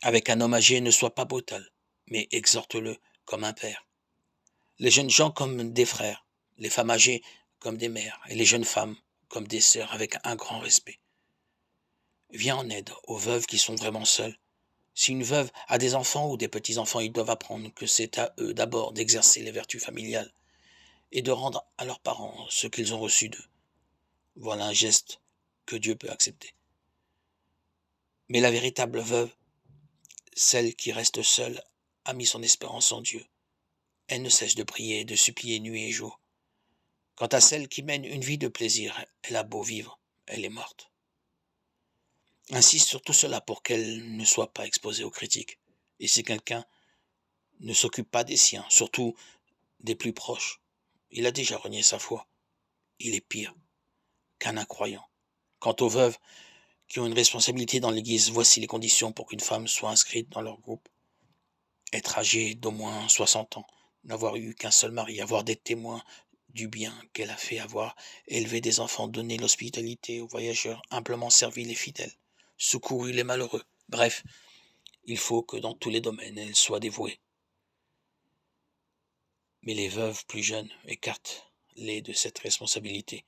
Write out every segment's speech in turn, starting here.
Avec un homme âgé, ne sois pas brutal, mais exhorte-le comme un père. Les jeunes gens comme des frères, les femmes âgées comme des mères, et les jeunes femmes comme des sœurs avec un grand respect. Viens en aide aux veuves qui sont vraiment seules. Si une veuve a des enfants ou des petits-enfants, ils doivent apprendre que c'est à eux d'abord d'exercer les vertus familiales et de rendre à leurs parents ce qu'ils ont reçu d'eux. Voilà un geste que Dieu peut accepter. Mais la véritable veuve, celle qui reste seule, a mis son espérance en Dieu. Elle ne cesse de prier et de supplier nuit et jour. Quant à celle qui mène une vie de plaisir, elle a beau vivre, elle est morte. Insiste sur tout cela pour qu'elle ne soit pas exposée aux critiques. Et si quelqu'un ne s'occupe pas des siens, surtout des plus proches, il a déjà renié sa foi. Il est pire qu'un incroyant. Quant aux veuves qui ont une responsabilité dans l'Église, voici les conditions pour qu'une femme soit inscrite dans leur groupe. Être âgée d'au moins 60 ans, n'avoir eu qu'un seul mari, avoir des témoins du bien qu'elle a fait, avoir élevé des enfants, donné l'hospitalité aux voyageurs, humblement servi les fidèles, secouru les malheureux. Bref, il faut que dans tous les domaines, elle soit dévouée. Mais les veuves plus jeunes écartent-les de cette responsabilité.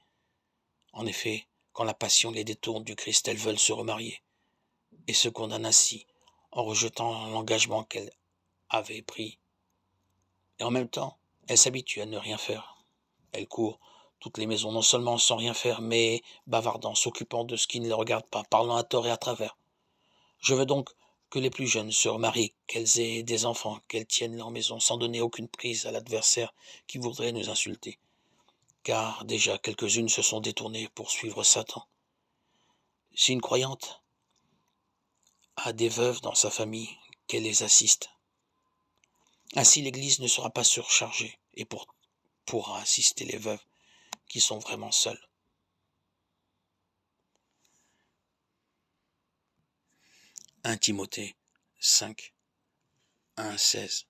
En effet, quand la passion les détourne du Christ, elles veulent se remarier et se condamnent ainsi en rejetant l'engagement qu'elles avaient pris. Et en même temps, elles s'habituent à ne rien faire. Elles courent toutes les maisons, non seulement sans rien faire, mais bavardant, s'occupant de ce qui ne les regarde pas, parlant à tort et à travers. Je veux donc que les plus jeunes se remarient, qu'elles aient des enfants, qu'elles tiennent leur maison, sans donner aucune prise à l'adversaire qui voudrait nous insulter. Car déjà quelques-unes se sont détournées pour suivre Satan. Si une croyante a des veuves dans sa famille, qu'elle les assiste. Ainsi l'Église ne sera pas surchargée et pourra assister les veuves qui sont vraiment seules. 1 Timothée 5, 1 à 16.